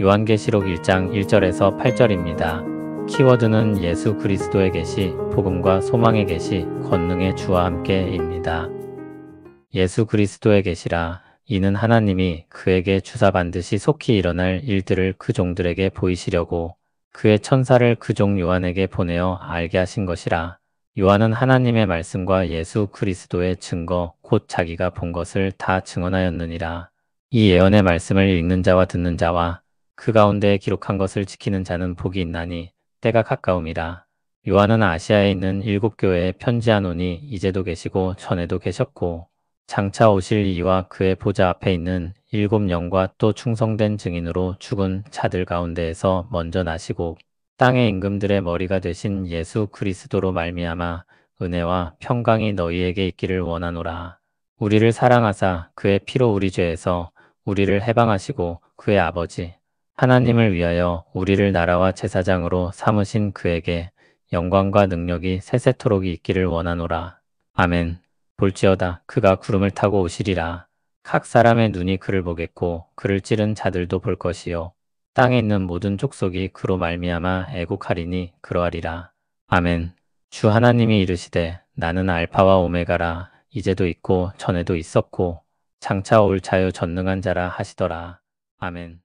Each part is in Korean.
요한계시록 1장 1절에서 8절입니다. 키워드는 예수 그리스도의 계시, 복음과 소망의 계시, 권능의 주와 함께입니다. 예수 그리스도의 계시라. 이는 하나님이 그에게 주사 반드시 속히 일어날 일들을 그 종들에게 보이시려고 그의 천사를 그 종 요한에게 보내어 알게 하신 것이라. 요한은 하나님의 말씀과 예수 그리스도의 증거, 곧 자기가 본 것을 다 증언하였느니라. 이 예언의 말씀을 읽는 자와 듣는 자와 그 가운데 기록한 것을 지키는 자는 복이 있나니 때가 가까움이라. 요한은 아시아에 있는 7교회에 편지하노니 이제도 계시고 전에도 계셨고 장차 오실 이와 그의 보좌 앞에 있는 7영과 또 충성된 증인으로 죽은 자들 가운데에서 먼저 나시고 땅의 임금들의 머리가 되신 예수 그리스도로 말미암아 은혜와 평강이 너희에게 있기를 원하노라. 우리를 사랑하사 그의 피로 우리 죄에서 우리를 해방하시고 그의 아버지 하나님을 위하여 우리를 나라와 제사장으로 삼으신 그에게 영광과 능력이 세세토록 있기를 원하노라. 아멘. 볼지어다 그가 구름을 타고 오시리라. 각 사람의 눈이 그를 보겠고 그를 찌른 자들도 볼 것이요 땅에 있는 모든 족속이 그로 말미암아 애곡하리니 그러하리라. 아멘. 주 하나님이 이르시되 나는 알파와 오메가라. 이제도 있고 전에도 있었고 장차 올 자요 전능한 자라 하시더라. 아멘.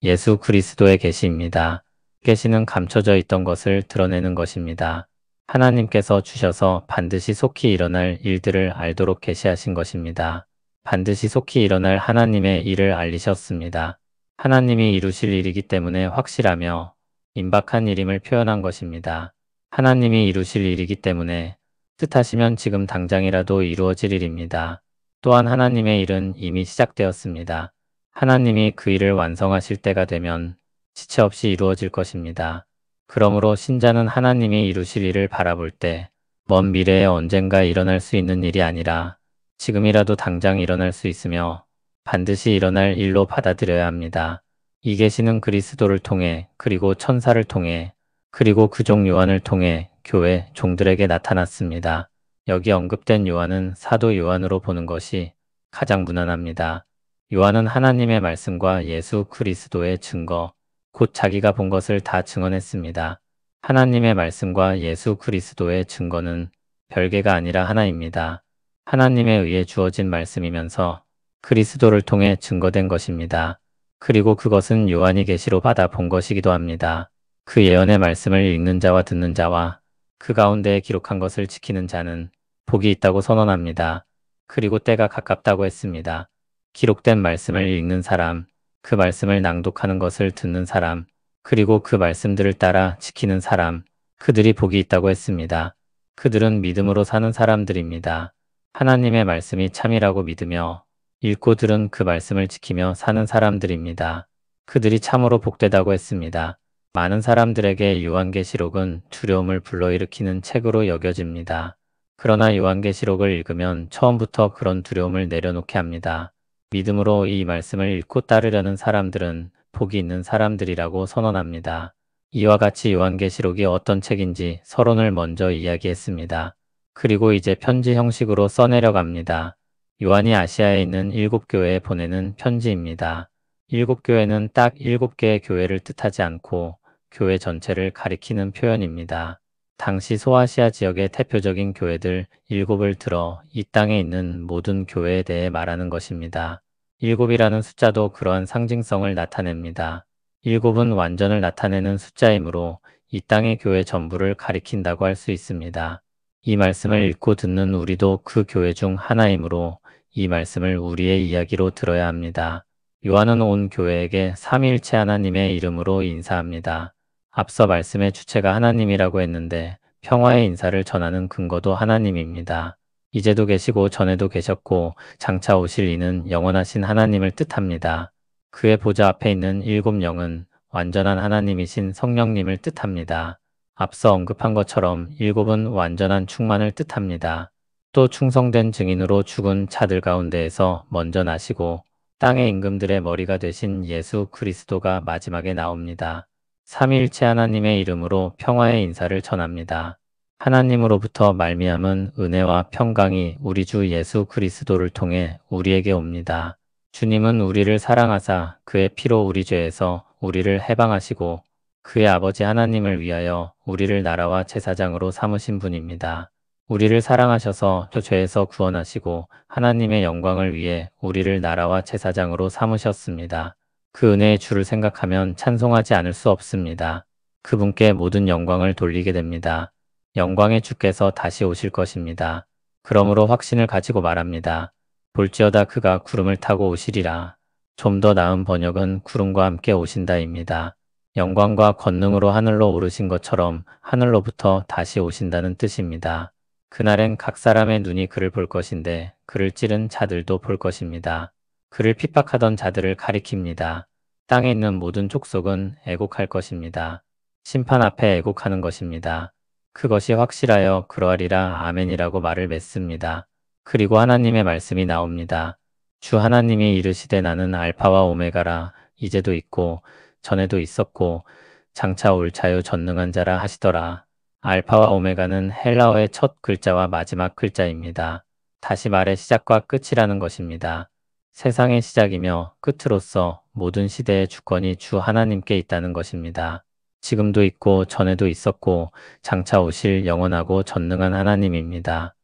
예수 그리스도의 계시입니다. 계시는 감춰져 있던 것을 드러내는 것입니다. 하나님께서 주셔서 반드시 속히 일어날 일들을 알도록 계시하신 것입니다. 반드시 속히 일어날 하나님의 일을 알리셨습니다. 하나님이 이루실 일이기 때문에 확실하며 임박한 일임을 표현한 것입니다. 하나님이 이루실 일이기 때문에 뜻하시면 지금 당장이라도 이루어질 일입니다. 또한 하나님의 일은 이미 시작되었습니다. 하나님이 그 일을 완성하실 때가 되면 지체 없이 이루어질 것입니다. 그러므로 신자는 하나님이 이루실 일을 바라볼 때 먼 미래에 언젠가 일어날 수 있는 일이 아니라 지금이라도 당장 일어날 수 있으며 반드시 일어날 일로 받아들여야 합니다. 이 계시는 그리스도를 통해 그리고 천사를 통해 그리고 그 종 요한을 통해 교회 종들에게 나타났습니다. 여기 언급된 요한은 사도 요한으로 보는 것이 가장 무난합니다. 요한은 하나님의 말씀과 예수 그리스도의 증거, 곧 자기가 본 것을 다 증언했습니다. 하나님의 말씀과 예수 그리스도의 증거는 별개가 아니라 하나입니다. 하나님에 의해 주어진 말씀이면서 그리스도를 통해 증거된 것입니다. 그리고 그것은 요한이 계시로 받아 본 것이기도 합니다. 그 예언의 말씀을 읽는 자와 듣는 자와 그 가운데에 기록한 것을 지키는 자는 복이 있다고 선언합니다. 그리고 때가 가깝다고 했습니다. 기록된 말씀을 읽는 사람, 그 말씀을 낭독하는 것을 듣는 사람, 그리고 그 말씀들을 따라 지키는 사람, 그들이 복이 있다고 했습니다. 그들은 믿음으로 사는 사람들입니다. 하나님의 말씀이 참이라고 믿으며 읽고 들은 그 말씀을 지키며 사는 사람들입니다. 그들이 참으로 복되다고 했습니다. 많은 사람들에게 요한계시록은 두려움을 불러일으키는 책으로 여겨집니다. 그러나 요한계시록을 읽으면 처음부터 그런 두려움을 내려놓게 합니다. 믿음으로 이 말씀을 읽고 따르려는 사람들은 복이 있는 사람들이라고 선언합니다. 이와 같이 요한계시록이 어떤 책인지 서론을 먼저 이야기했습니다. 그리고 이제 편지 형식으로 써내려갑니다. 요한이 아시아에 있는 7교회에 보내는 편지입니다. 7교회는 딱 7개의 교회를 뜻하지 않고 교회 전체를 가리키는 표현입니다. 당시 소아시아 지역의 대표적인 교회들 7을 들어 이 땅에 있는 모든 교회에 대해 말하는 것입니다. 7이라는 숫자도 그러한 상징성을 나타냅니다. 7은 완전을 나타내는 숫자이므로 이 땅의 교회 전부를 가리킨다고 할 수 있습니다. 이 말씀을 읽고 듣는 우리도 그 교회 중 하나이므로 이 말씀을 우리의 이야기로 들어야 합니다. 요한은 온 교회에게 삼위일체 하나님의 이름으로 인사합니다. 앞서 말씀의 주체가 하나님이라고 했는데 평화의 인사를 전하는 근거도 하나님입니다. 이제도 계시고 전에도 계셨고 장차 오실 이는 영원하신 하나님을 뜻합니다. 그의 보좌 앞에 있는 7영은 완전한 하나님이신 성령님을 뜻합니다. 앞서 언급한 것처럼 7은 완전한 충만을 뜻합니다. 또 충성된 증인으로 죽은 자들 가운데에서 먼저 나시고 땅의 임금들의 머리가 되신 예수 그리스도가 마지막에 나옵니다. 삼위일체 하나님의 이름으로 평화의 인사를 전합니다. 하나님으로부터 말미암은 은혜와 평강이 우리 주 예수 그리스도를 통해 우리에게 옵니다. 주님은 우리를 사랑하사 그의 피로 우리 죄에서 우리를 해방하시고 그의 아버지 하나님을 위하여 우리를 나라와 제사장으로 삼으신 분입니다. 우리를 사랑하셔서 저 죄에서 구원하시고 하나님의 영광을 위해 우리를 나라와 제사장으로 삼으셨습니다. 그 은혜의 주를 생각하면 찬송하지 않을 수 없습니다. 그분께 모든 영광을 돌리게 됩니다. 영광의 주께서 다시 오실 것입니다. 그러므로 확신을 가지고 말합니다. 볼지어다 그가 구름을 타고 오시리라. 좀 더 나은 번역은 구름과 함께 오신다입니다. 영광과 권능으로 하늘로 오르신 것처럼 하늘로부터 다시 오신다는 뜻입니다. 그날엔 각 사람의 눈이 그를 볼 것인데 그를 찌른 자들도 볼 것입니다. 그를 핍박하던 자들을 가리킵니다. 땅에 있는 모든 족속은 애곡할 것입니다. 심판 앞에 애곡하는 것입니다. 그것이 확실하여 그러하리라 아멘이라고 말을 맺습니다. 그리고 하나님의 말씀이 나옵니다. 주 하나님이 이르시되 나는 알파와 오메가라. 이제도 있고 전에도 있었고 장차 올 자요 전능한 자라 하시더라. 알파와 오메가는 헬라어의 첫 글자와 마지막 글자입니다. 다시 말해 시작과 끝이라는 것입니다. 세상의 시작이며 끝으로서 모든 시대의 주권이 주 하나님께 있다는 것입니다. 지금도 있고 전에도 있었고 장차 오실 영원하고 전능한 하나님입니다.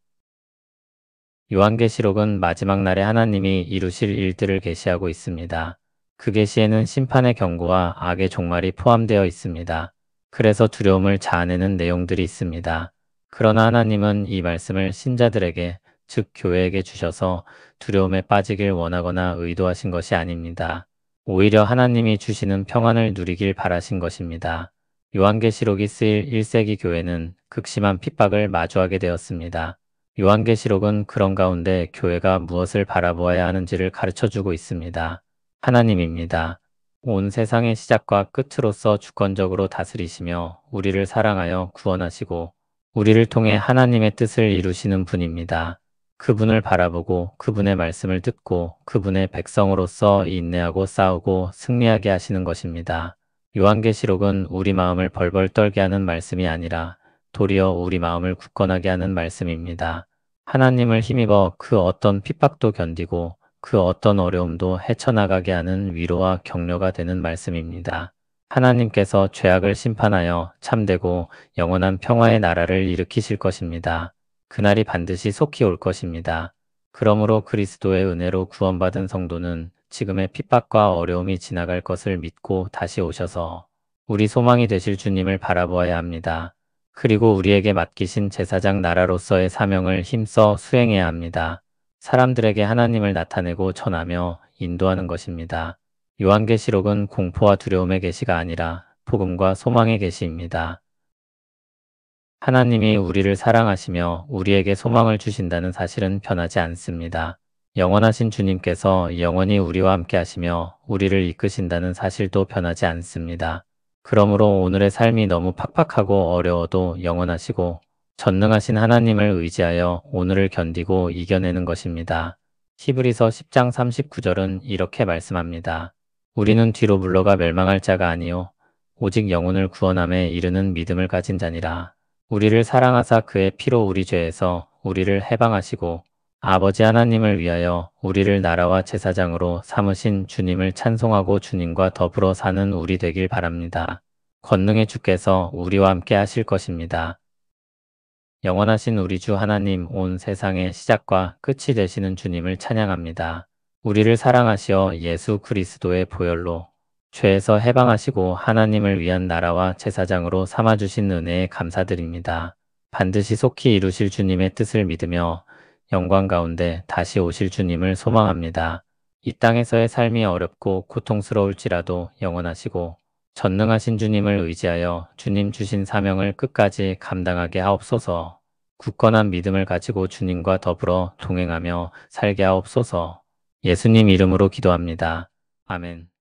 요한계시록은 마지막 날에 하나님이 이루실 일들을 계시하고 있습니다. 그 계시에는 심판의 경고와 악의 종말이 포함되어 있습니다. 그래서 두려움을 자아내는 내용들이 있습니다. 그러나 하나님은 이 말씀을 신자들에게, 즉 교회에게 주셔서 두려움에 빠지길 원하거나 의도하신 것이 아닙니다. 오히려 하나님이 주시는 평안을 누리길 바라신 것입니다. 요한계시록이 쓰일 1세기 교회는 극심한 핍박을 마주하게 되었습니다. 요한계시록은 그런 가운데 교회가 무엇을 바라보아야 하는지를 가르쳐주고 있습니다. 하나님입니다. 온 세상의 시작과 끝으로서 주권적으로 다스리시며 우리를 사랑하여 구원하시고 우리를 통해 하나님의 뜻을 이루시는 분입니다. 그분을 바라보고 그분의 말씀을 듣고 그분의 백성으로서 인내하고 싸우고 승리하게 하시는 것입니다. 요한계시록은 우리 마음을 벌벌 떨게 하는 말씀이 아니라 도리어 우리 마음을 굳건하게 하는 말씀입니다. 하나님을 힘입어 그 어떤 핍박도 견디고 그 어떤 어려움도 헤쳐나가게 하는 위로와 격려가 되는 말씀입니다. 하나님께서 죄악을 심판하여 참되고 영원한 평화의 나라를 일으키실 것입니다. 그날이 반드시 속히 올 것입니다. 그러므로 그리스도의 은혜로 구원받은 성도는 지금의 핍박과 어려움이 지나갈 것을 믿고 다시 오셔서 우리 소망이 되실 주님을 바라보아야 합니다. 그리고 우리에게 맡기신 제사장 나라로서의 사명을 힘써 수행해야 합니다. 사람들에게 하나님을 나타내고 전하며 인도하는 것입니다. 요한계시록은 공포와 두려움의 계시가 아니라 복음과 소망의 계시입니다. 하나님이 우리를 사랑하시며 우리에게 소망을 주신다는 사실은 변하지 않습니다. 영원하신 주님께서 영원히 우리와 함께 하시며 우리를 이끄신다는 사실도 변하지 않습니다. 그러므로 오늘의 삶이 너무 팍팍하고 어려워도 영원하시고 전능하신 하나님을 의지하여 오늘을 견디고 이겨내는 것입니다. 히브리서 10장 39절은 이렇게 말씀합니다. 우리는 뒤로 물러가 멸망할 자가 아니요 오직 영혼을 구원함에 이르는 믿음을 가진 자니라. 우리를 사랑하사 그의 피로 우리 죄에서 우리를 해방하시고 아버지 하나님을 위하여 우리를 나라와 제사장으로 삼으신 주님을 찬송하고 주님과 더불어 사는 우리 되길 바랍니다. 권능의 주께서 우리와 함께 하실 것입니다. 영원하신 우리 주 하나님, 온 세상의 시작과 끝이 되시는 주님을 찬양합니다. 우리를 사랑하시어 예수 그리스도의 보혈로 죄에서 해방하시고 하나님을 위한 나라와 제사장으로 삼아주신 은혜에 감사드립니다. 반드시 속히 이루실 주님의 뜻을 믿으며 영광 가운데 다시 오실 주님을 소망합니다. 이 땅에서의 삶이 어렵고 고통스러울지라도 영원하시고 전능하신 주님을 의지하여 주님 주신 사명을 끝까지 감당하게 하옵소서. 굳건한 믿음을 가지고 주님과 더불어 동행하며 살게 하옵소서. 예수님 이름으로 기도합니다. 아멘.